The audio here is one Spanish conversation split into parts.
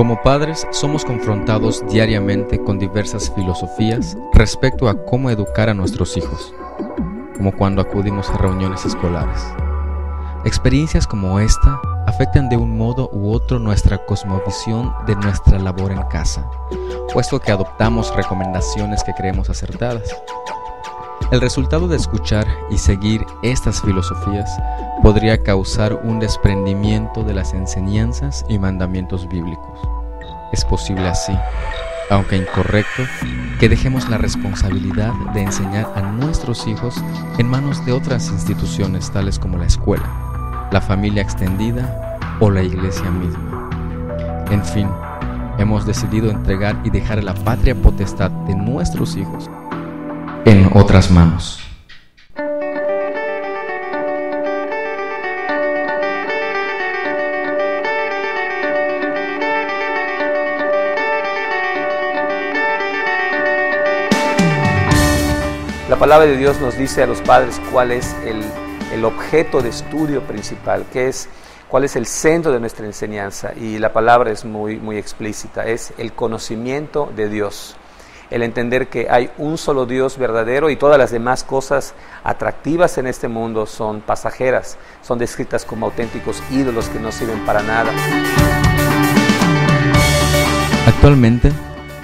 Como padres, somos confrontados diariamente con diversas filosofías respecto a cómo educar a nuestros hijos, como cuando acudimos a reuniones escolares. Experiencias como esta afectan de un modo u otro nuestra cosmovisión de nuestra labor en casa, puesto que adoptamos recomendaciones que creemos acertadas. El resultado de escuchar y seguir estas filosofías podría causar un desprendimiento de las enseñanzas y mandamientos bíblicos. Es posible así, aunque incorrecto, que dejemos la responsabilidad de enseñar a nuestros hijos en manos de otras instituciones tales como la escuela, la familia extendida o la iglesia misma. En fin, hemos decidido entregar y dejar la patria potestad de nuestros hijos en otras manos. La palabra de Dios nos dice a los padres cuál es el objeto de estudio principal, cuál es el centro de nuestra enseñanza, y la palabra es muy explícita, es el conocimiento de Dios, el entender que hay un solo Dios verdadero y todas las demás cosas atractivas en este mundo son pasajeras, son descritas como auténticos ídolos que no sirven para nada. Actualmente,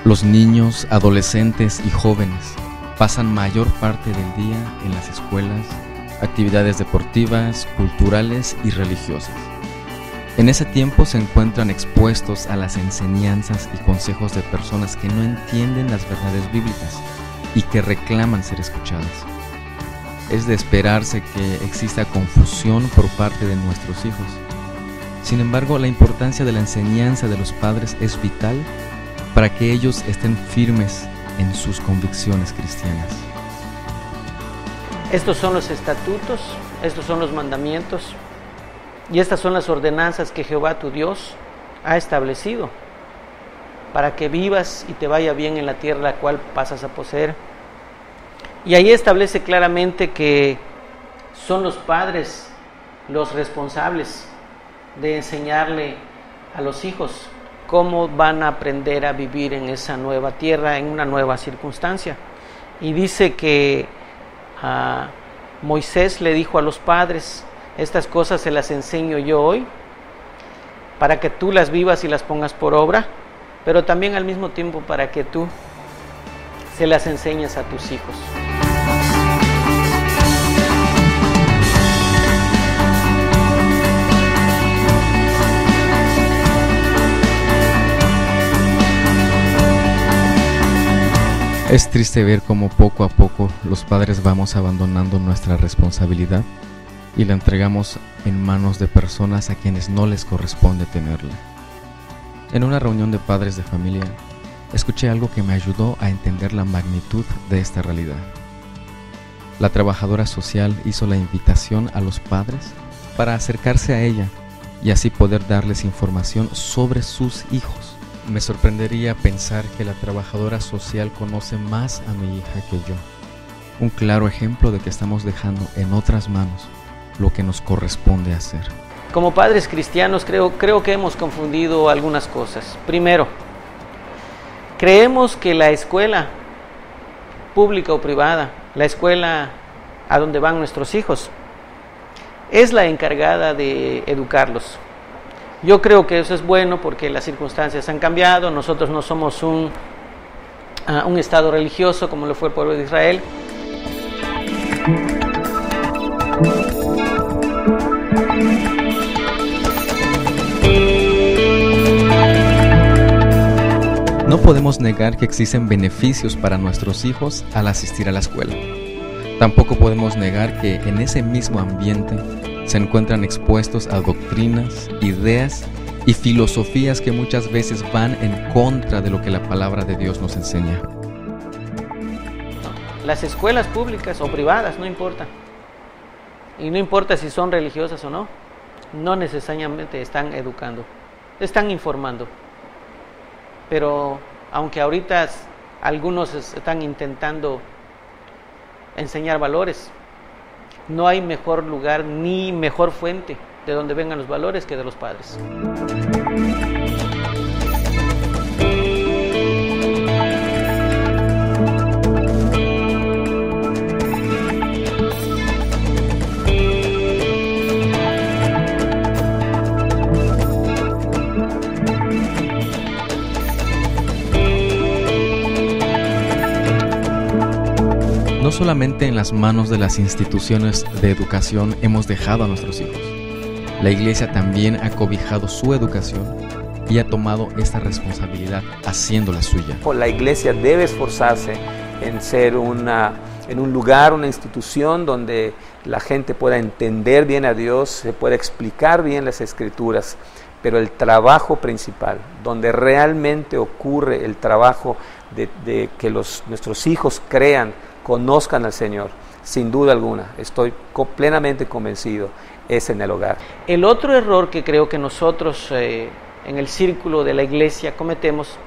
los niños, adolescentes y jóvenes pasan mayor parte del día en las escuelas, actividades deportivas, culturales y religiosas. En ese tiempo se encuentran expuestos a las enseñanzas y consejos de personas que no entienden las verdades bíblicas y que reclaman ser escuchadas. Es de esperarse que exista confusión por parte de nuestros hijos. Sin embargo, la importancia de la enseñanza de los padres es vital para que ellos estén firmes en sus convicciones cristianas. Estos son los estatutos, estos son los mandamientos y estas son las ordenanzas que Jehová tu Dios ha establecido para que vivas y te vaya bien en la tierra la cual pasas a poseer. Y ahí establece claramente que son los padres los responsables de enseñarle a los hijos cómo van a aprender a vivir en esa nueva tierra, en una nueva circunstancia. Y dice que Moisés le dijo a los padres: estas cosas se las enseño yo hoy para que tú las vivas y las pongas por obra, pero también al mismo tiempo para que tú se las enseñes a tus hijos. Es triste ver cómo poco a poco los padres vamos abandonando nuestra responsabilidad y la entregamos en manos de personas a quienes no les corresponde tenerla. En una reunión de padres de familia, escuché algo que me ayudó a entender la magnitud de esta realidad. La trabajadora social hizo la invitación a los padres para acercarse a ella y así poder darles información sobre sus hijos. Me sorprendería pensar que la trabajadora social conoce más a mi hija que yo. Un claro ejemplo de que estamos dejando en otras manos lo que nos corresponde hacer. Como padres cristianos creo que hemos confundido algunas cosas. Primero, creemos que la escuela pública o privada, la escuela a donde van nuestros hijos, es la encargada de educarlos. Yo creo que eso es bueno porque las circunstancias han cambiado. Nosotros no somos un estado religioso como lo fue el pueblo de Israel. No podemos negar que existen beneficios para nuestros hijos al asistir a la escuela. Tampoco podemos negar que en ese mismo ambiente se encuentran expuestos a doctrinas, ideas y filosofías que muchas veces van en contra de lo que la palabra de Dios nos enseña. Las escuelas públicas o privadas, no importa. Y no importa si son religiosas o no, no necesariamente están educando, están informando. Pero aunque ahorita algunos están intentando enseñar valores, no hay mejor lugar ni mejor fuente de donde vengan los valores que de los padres. solamente en las manos de las instituciones de educación hemos dejado a nuestros hijos. La Iglesia también ha cobijado su educación y ha tomado esta responsabilidad haciéndola suya. La Iglesia debe esforzarse en ser en un lugar, una institución donde la gente pueda entender bien a Dios, se pueda explicar bien las Escrituras, pero el trabajo principal, donde realmente ocurre el trabajo de que nuestros hijos crean, conozcan al Señor, sin duda alguna, estoy plenamente convencido, es en el hogar. El otro error que creo que nosotros en el círculo de la Iglesia cometemos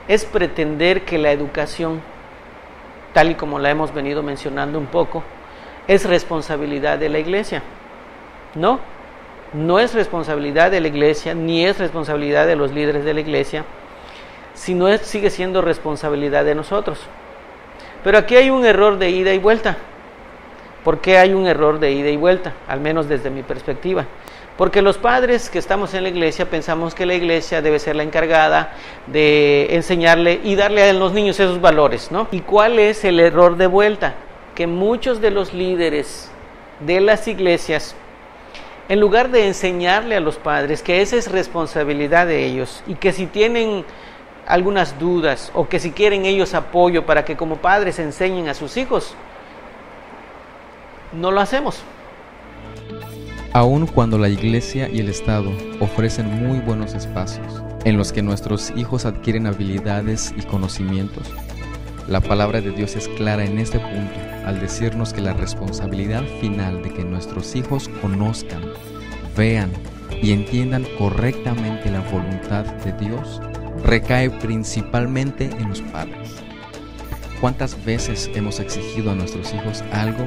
es pretender que la educación, tal y como la hemos venido mencionando un poco, es responsabilidad de la Iglesia. No es responsabilidad de la Iglesia, ni es responsabilidad de los líderes de la Iglesia, sino sigue siendo responsabilidad de nosotros. Pero aquí hay un error de ida y vuelta. ¿Por qué hay un error de ida y vuelta? Al menos desde mi perspectiva. Porque los padres que estamos en la Iglesia pensamos que la Iglesia debe ser la encargada de enseñarle y darle a los niños esos valores, ¿no? ¿Y cuál es el error de vuelta? Que muchos de los líderes de las iglesias, en lugar de enseñarle a los padres que esa es responsabilidad de ellos y que si tienen algunas dudas o que si quieren ellos apoyo para que como padres enseñen a sus hijos, no lo hacemos. Aun cuando la Iglesia y el Estado ofrecen muy buenos espacios en los que nuestros hijos adquieren habilidades y conocimientos, la palabra de Dios es clara en este punto al decirnos que la responsabilidad final de que nuestros hijos conozcan, vean y entiendan correctamente la voluntad de Dios recae principalmente en los padres. ¿Cuántas veces hemos exigido a nuestros hijos algo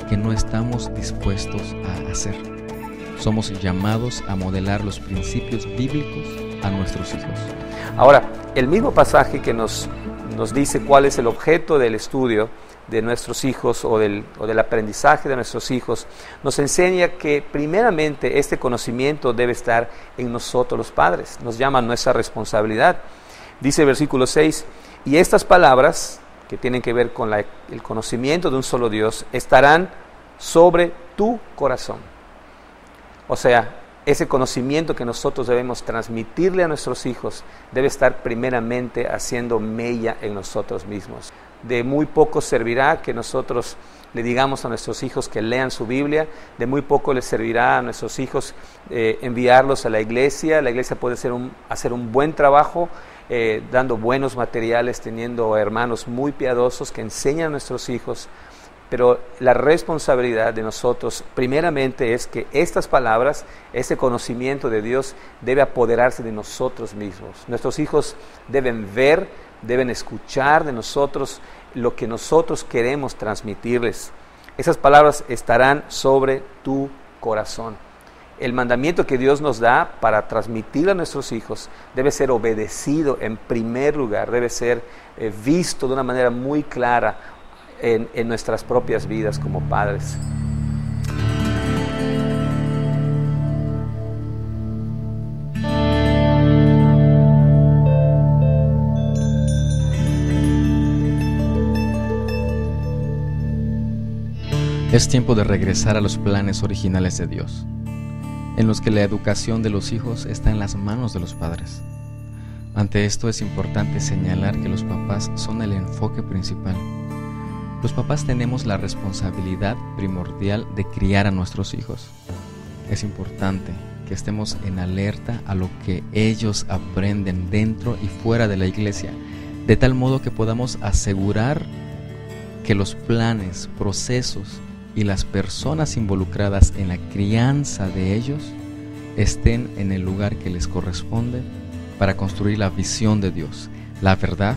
que no estamos dispuestos a hacer? Somos llamados a modelar los principios bíblicos a nuestros hijos. Ahora, el mismo pasaje que nos dice cuál es el objeto del estudio de nuestros hijos o del aprendizaje de nuestros hijos, nos enseña que primeramente este conocimiento debe estar en nosotros los padres, nos llama a nuestra responsabilidad. Dice el versículo 6, y estas palabras que tienen que ver con el conocimiento de un solo Dios estarán sobre tu corazón. O sea, ese conocimiento que nosotros debemos transmitirle a nuestros hijos debe estar primeramente haciendo mella en nosotros mismos. De muy poco servirá que nosotros le digamos a nuestros hijos que lean su Biblia, de muy poco les servirá a nuestros hijos enviarlos a la iglesia. La iglesia puede hacer un buen trabajo dando buenos materiales, teniendo hermanos muy piadosos que enseñan a nuestros hijos. Pero la responsabilidad de nosotros primeramente es que estas palabras, ese conocimiento de Dios debe apoderarse de nosotros mismos. Nuestros hijos deben ver, deben escuchar de nosotros lo que nosotros queremos transmitirles. Esas palabras estarán sobre tu corazón. El mandamiento que Dios nos da para transmitir a nuestros hijos debe ser obedecido en primer lugar, debe ser visto de una manera muy clara en nuestras propias vidas como padres. Es tiempo de regresar a los planes originales de Dios, en los que la educación de los hijos está en las manos de los padres. Ante esto es importante señalar que los papás son el enfoque principal. Los papás tenemos la responsabilidad primordial de criar a nuestros hijos. Es importante que estemos en alerta a lo que ellos aprenden dentro y fuera de la iglesia, de tal modo que podamos asegurar que los planes, procesos y las personas involucradas en la crianza de ellos estén en el lugar que les corresponde para construir la visión de Dios, la verdad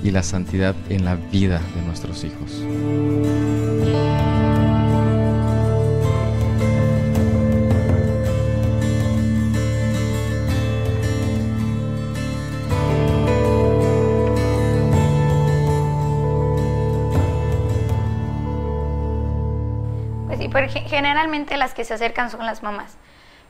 y la santidad en la vida de nuestros hijos. Pues sí, porque generalmente las que se acercan son las mamás.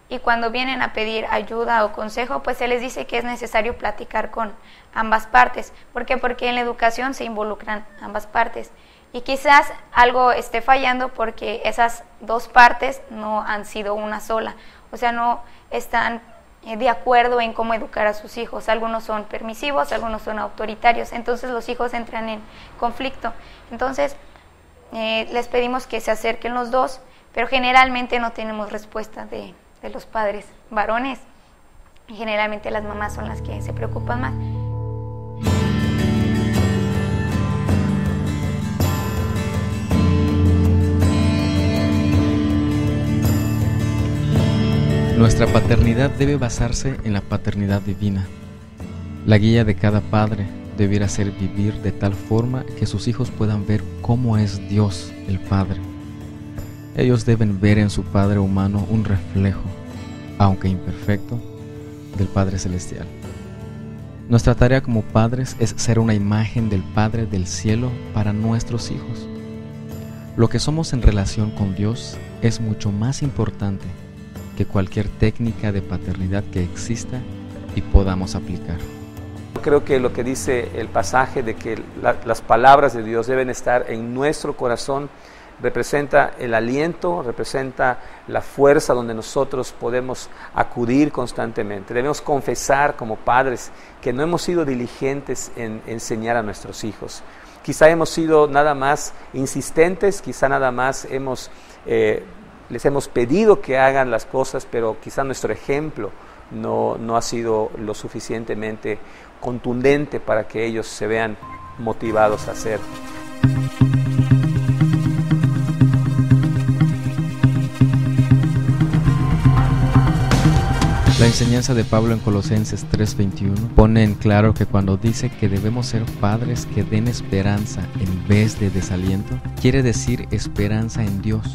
Y cuando vienen a pedir ayuda o consejo, pues se les dice que es necesario platicar con ambas partes. ¿Por qué? Porque en la educación se involucran ambas partes. Y quizás algo esté fallando porque esas dos partes no han sido una sola. O sea, no están de acuerdo en cómo educar a sus hijos. Algunos son permisivos, algunos son autoritarios. Entonces los hijos entran en conflicto. Entonces les pedimos que se acerquen los dos, pero generalmente no tenemos respuesta de los padres varones. Generalmente las mamás son las que se preocupan más. Nuestra paternidad debe basarse en la paternidad divina. La guía de cada padre debiera ser vivir de tal forma que sus hijos puedan ver cómo es Dios el Padre. Ellos deben ver en su Padre humano un reflejo, aunque imperfecto, del Padre Celestial. Nuestra tarea como padres es ser una imagen del Padre del cielo para nuestros hijos. Lo que somos en relación con Dios es mucho más importante que cualquier técnica de paternidad que exista y podamos aplicar. Creo que lo que dice el pasaje de que las palabras de Dios deben estar en nuestro corazón representa el aliento, representa la fuerza donde nosotros podemos acudir constantemente. Debemos confesar como padres que no hemos sido diligentes en enseñar a nuestros hijos. Quizá hemos sido nada más insistentes, quizá nada más les hemos pedido que hagan las cosas, pero quizá nuestro ejemplo no ha sido lo suficientemente contundente para que ellos se vean motivados a hacer. La enseñanza de Pablo en Colosenses 3:21 pone en claro que cuando dice que debemos ser padres que den esperanza en vez de desaliento, quiere decir esperanza en Dios.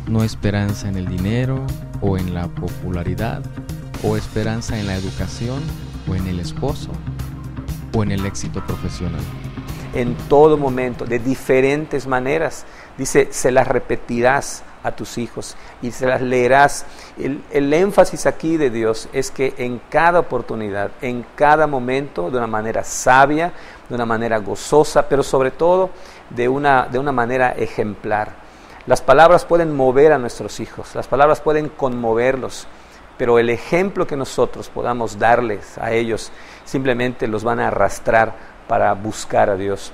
No esperanza en el dinero o en la popularidad, o esperanza en la educación o en el esposo o en el éxito profesional. En todo momento, de diferentes maneras, dice, se las repetirás a tus hijos y se las leerás. El énfasis aquí de Dios es que en cada oportunidad, en cada momento, de una manera sabia, de una manera gozosa, pero sobre todo de una manera ejemplar. Las palabras pueden mover a nuestros hijos, las palabras pueden conmoverlos, pero el ejemplo que nosotros podamos darles a ellos simplemente los van a arrastrar para buscar a Dios.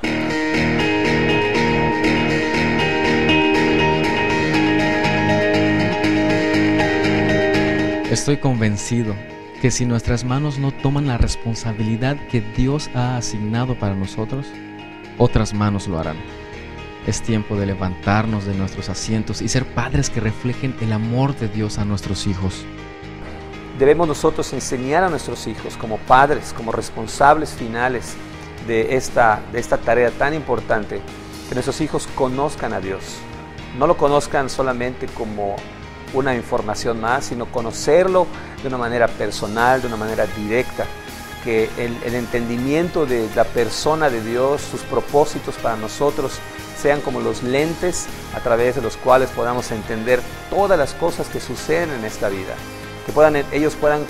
Estoy convencido que si nuestras manos no toman la responsabilidad que Dios ha asignado para nosotros, otras manos lo harán. Es tiempo de levantarnos de nuestros asientos y ser padres que reflejen el amor de Dios a nuestros hijos. Debemos nosotros enseñar a nuestros hijos como padres, como responsables finales de esta tarea tan importante, que nuestros hijos conozcan a Dios. No lo conozcan solamente como una información más, sino conocerlo de una manera personal, de una manera directa, que el entendimiento de la persona de Dios, sus propósitos para nosotros, sean como los lentes a través de los cuales podamos entender todas las cosas que suceden en esta vida, que ellos puedan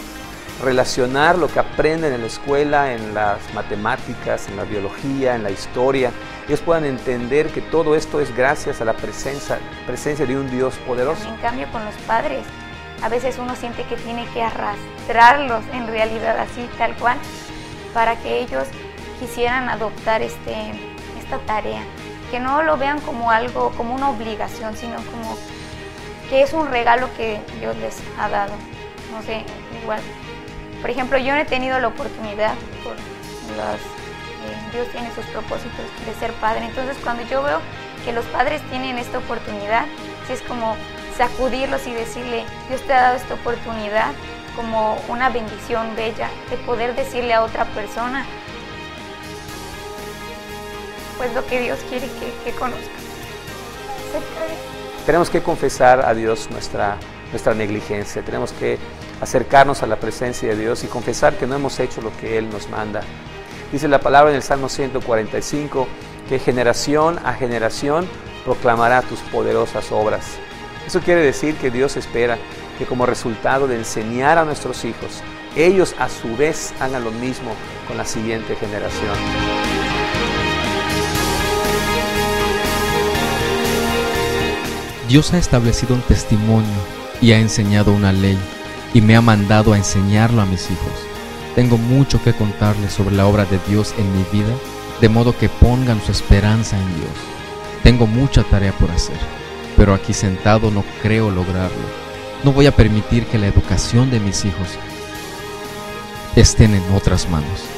relacionar lo que aprenden en la escuela, en las matemáticas, en la biología, en la historia. Ellos puedan entender que todo esto es gracias a la presencia de un Dios poderoso. En cambio, con los padres, a veces uno siente que tiene que arrastrarlos en realidad así, tal cual, para que ellos quisieran adoptar esta tarea. Que no lo vean como algo, como una obligación, sino como que es un regalo que Dios les ha dado. No sé, igual. Por ejemplo, yo no he tenido la oportunidad, Dios tiene sus propósitos de ser padre. Entonces, cuando yo veo que los padres tienen esta oportunidad, sí es como sacudirlos y decirle, Dios te ha dado esta oportunidad como una bendición bella de poder decirle a otra persona pues lo que Dios quiere que conozcan. Tenemos que confesar a Dios nuestra negligencia, tenemos que acercarnos a la presencia de Dios y confesar que no hemos hecho lo que Él nos manda. Dice la palabra en el Salmo 145 que generación a generación proclamará tus poderosas obras. Eso quiere decir que Dios espera que como resultado de enseñar a nuestros hijos, ellos a su vez hagan lo mismo con la siguiente generación. Dios ha establecido un testimonio y ha enseñado una ley y me ha mandado a enseñarlo a mis hijos. Tengo mucho que contarles sobre la obra de Dios en mi vida, de modo que pongan su esperanza en Dios. Tengo mucha tarea por hacer, pero aquí sentado no creo lograrlo. No voy a permitir que la educación de mis hijos estén en otras manos.